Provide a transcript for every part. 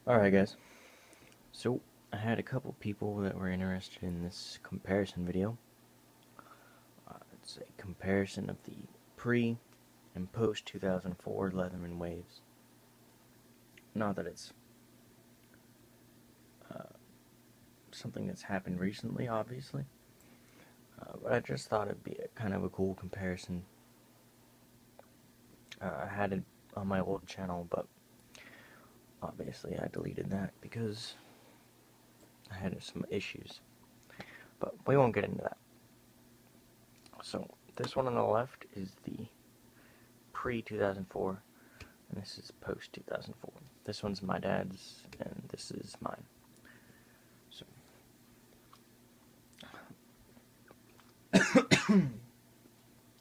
Alright guys, so I had a couple people that were interested in this comparison video. It's a comparison of the pre and post 2004 Leatherman waves. Not that it's something that's happened recently, obviously, but I just thought it'd be kind of a cool comparison. I had it on my old channel, but obviously I deleted that because I had some issues. But we won't get into that. So this one on the left is the pre-2004, and this is post-2004. This one's my dad's, and this is mine. So,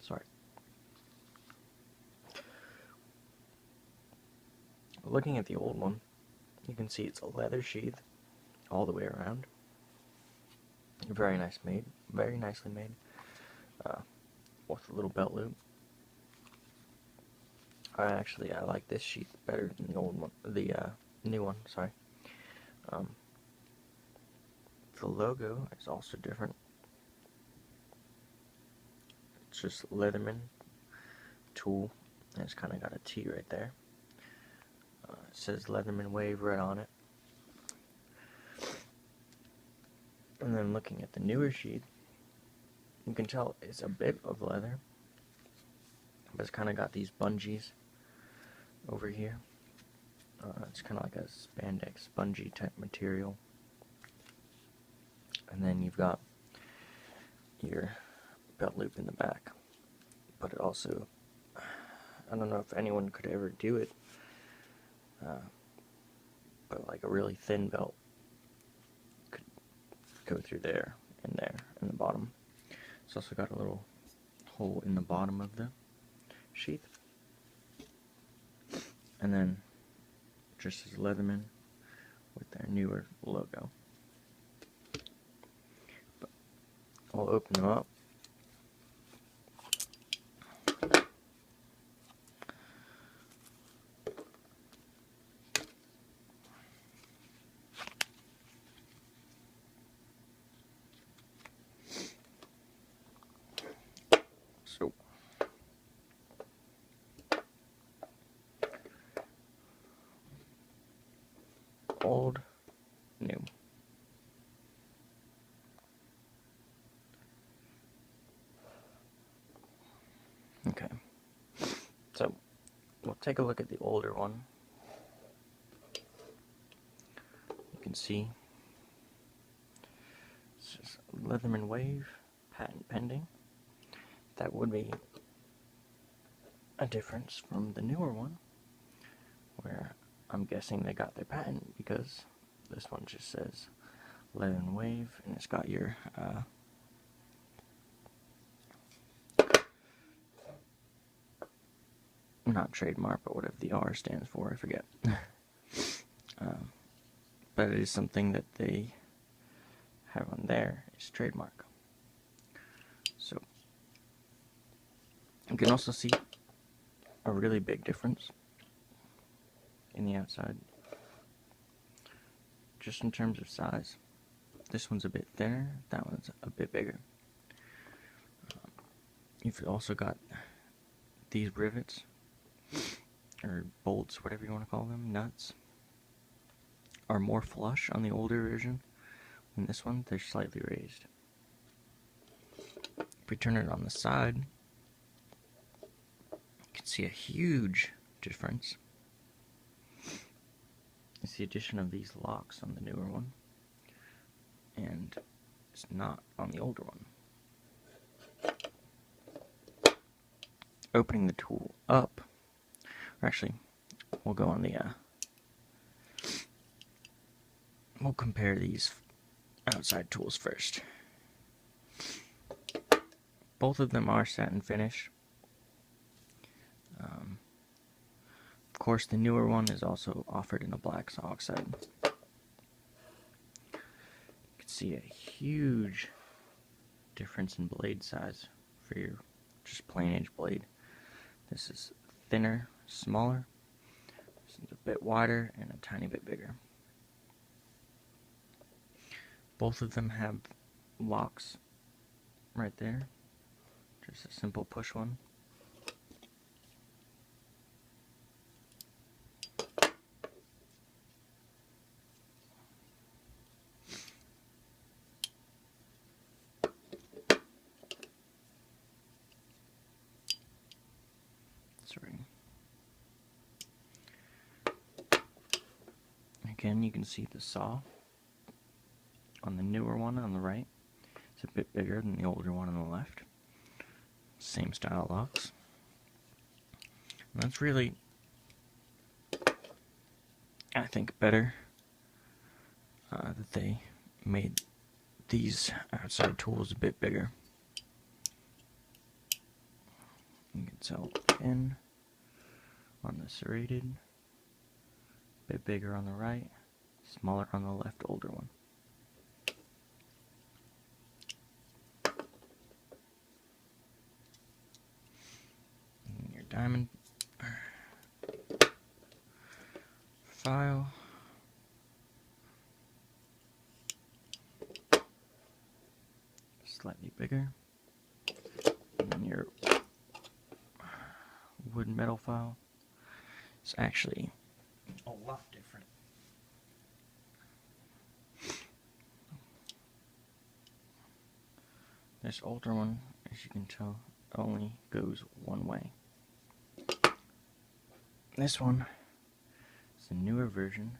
sorry. Looking at the old one, you can see it's a leather sheath all the way around. Very nicely made, with a little belt loop. I like this sheath better than the old one, the new one. Sorry. The logo is also different. It's just Leatherman tool, and it's kind of got a T right there. It says Leatherman Wave right on it. And then looking at the newer sheath, you can tell it's a bit of leather, but it's kind of got these bungees over here. It's kind of like a spandex bungee type material. And then you've got your belt loop in the back. But it also, I don't know if anyone could ever do it, but like a really thin belt could go through there and the bottom. It's also got a little hole in the bottom of the sheath. And then just as Leatherman with their newer logo. But I'll open them up. So old, new. Okay, so we'll take a look at the older one. You can see it's just Leatherman Wave, patent pending. That would be a difference from the newer one, where I'm guessing they got their patent because this one just says Leatherman Wave, and it's got your not trademark, but whatever the R stands for, I forget. But it is something that they have on there, is trademark. So you can also see a really big difference in the outside, just in terms of size. This one's a bit thinner, that one's a bit bigger. You've also got these rivets, or bolts, whatever you want to call them, nuts, are more flush on the older version. In this one, they're slightly raised. If we turn it on the side, you can see a huge difference. It's the addition of these locks on the newer one, and it's not on the older one. Opening the tool up, or actually, we'll go on the, we'll compare these outside tools first. Both of them are satin finish. Of course, the newer one is also offered in a black oxide. You can see a huge difference in blade size for your just plain edge blade. This is thinner, smaller. This is a bit wider and a tiny bit bigger. Both of them have locks right there. Just a simple push one. Sorry. Again, you can see the saw on the newer one on the right. It's a bit bigger than the older one on the left. Same style locks. And that's really, I think, better that they made these outside tools a bit bigger. You can tell again on the serrated, a bit bigger on the right, smaller on the left, older one. And your diamond file. Slightly bigger. And then your wood and metal file is actually a lot different. This older one, as you can tell, only goes one way. This one is a newer version,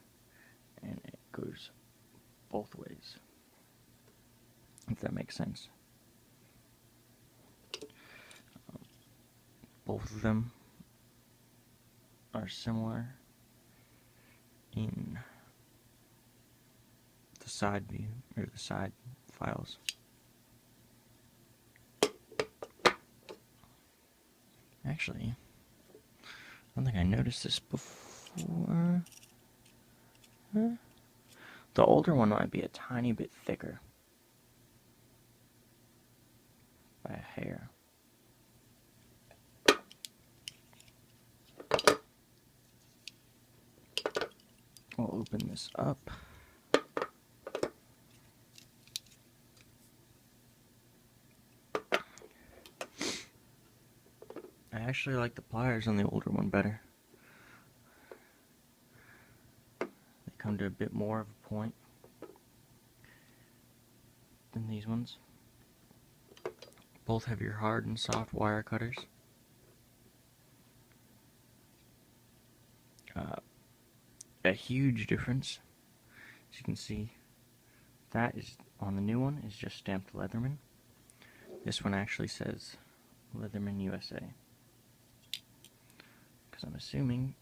and it goes both ways, if that makes sense. Both of them are similar in the side view, or the side files. Actually, I don't think I noticed this before. The older one might be a tiny bit thicker by a hair. We'll open this up. I actually like the pliers on the older one better. They come to a bit more of a point than these ones. Both have your hard and soft wire cutters. A huge difference, as you can see, that is on the new one is just stamped Leatherman. This one actually says Leatherman USA, because I'm assuming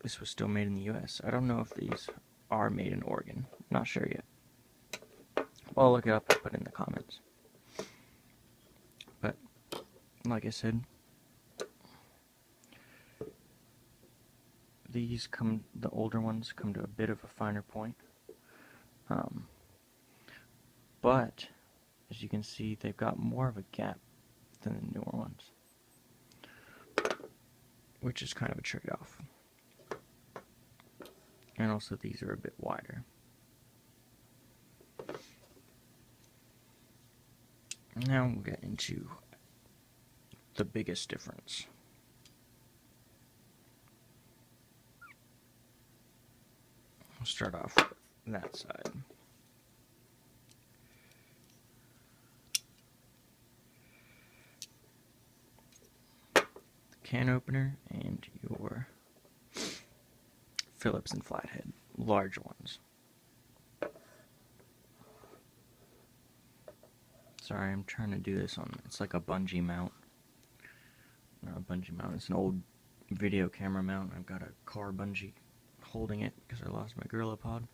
this was still made in the US. I don't know if these are made in Oregon. I'm not sure yet. Well, I'll look it up and put it in the comments. But like I said, the older ones come to a bit of a finer point. But as you can see, they've got more of a gap than the newer ones, which is kind of a trade-off. And also these are a bit wider. Now we'll get into the biggest difference. We'll start off with that side. The can opener and your Phillips and flathead, large ones. Sorry, I'm trying to do this on, it's like a bungee mount. Not a bungee mount, it's an old video camera mount. I've got a car bungee holding it because I lost my Gorilla Pod.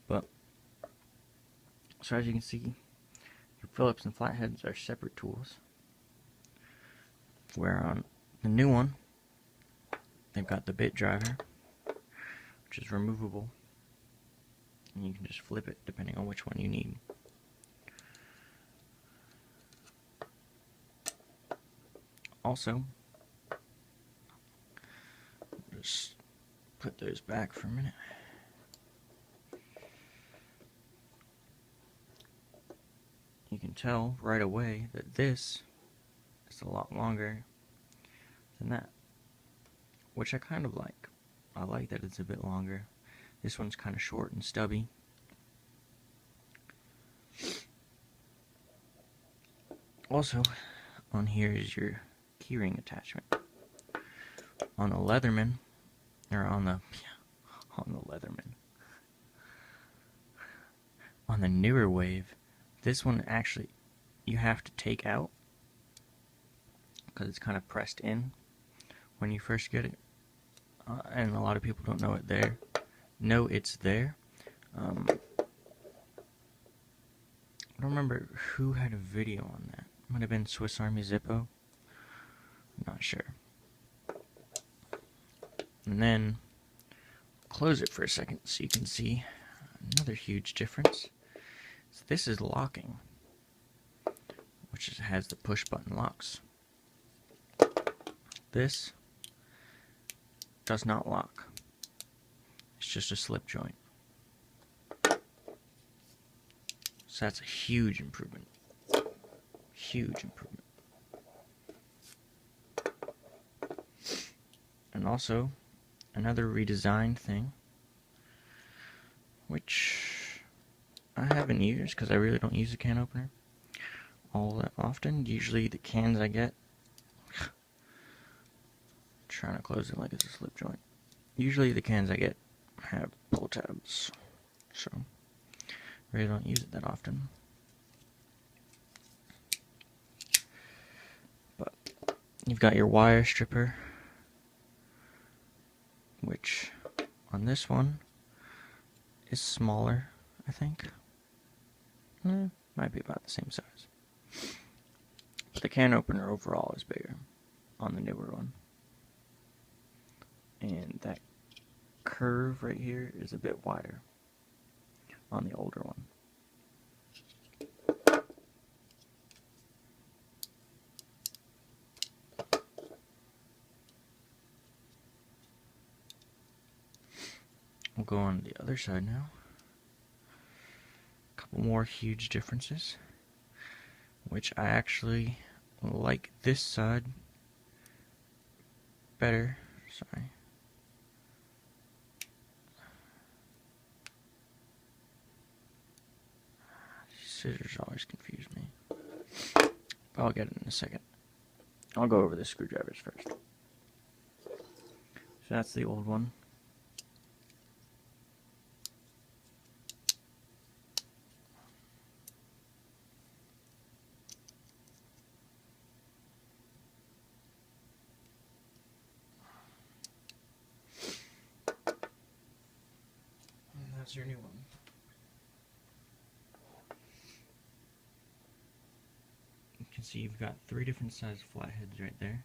But, so as you can see, your Phillips and flatheads are separate tools. Where on the new one, they've got the bit driver, which is removable. And you can just flip it depending on which one you need. Also, just put those back for a minute. tell right away that this is a lot longer than that, which I kind of like. I like that it's a bit longer. This one's kind of short and stubby. Also, on here is your keyring attachment. On the Leatherman, or on the Leatherman, on the newer wave, this one actually you have to take out because it's kind of pressed in when you first get it, and a lot of people don't know it there. Know it's there. I don't remember who had a video on that. Might have been Swiss Army Zippo. I'm not sure. And then close it for a second so you can see another huge difference. So this is locking, which has the push button locks. This does not lock. It's just a slip joint. So that's a huge improvement. Huge improvement. And also, another redesigned thing, which I haven't used because I really don't use a can opener all that often. Usually the cans I get, trying to close it like it's a slip joint. Usually the cans I get have pull tabs, so really don't use it that often. But you've got your wire stripper, which on this one is smaller, I think. Might be about the same size. But the can opener overall is bigger on the newer one. And that curve right here is a bit wider on the older one. We'll go on the other side now. A couple more huge differences, which I actually like this side better. Sorry. These scissors always confuse me. But I'll get it in a second. I'll go over the screwdrivers first. So that's the old one. That's your new one. You can see you've got 3 different size flatheads right there.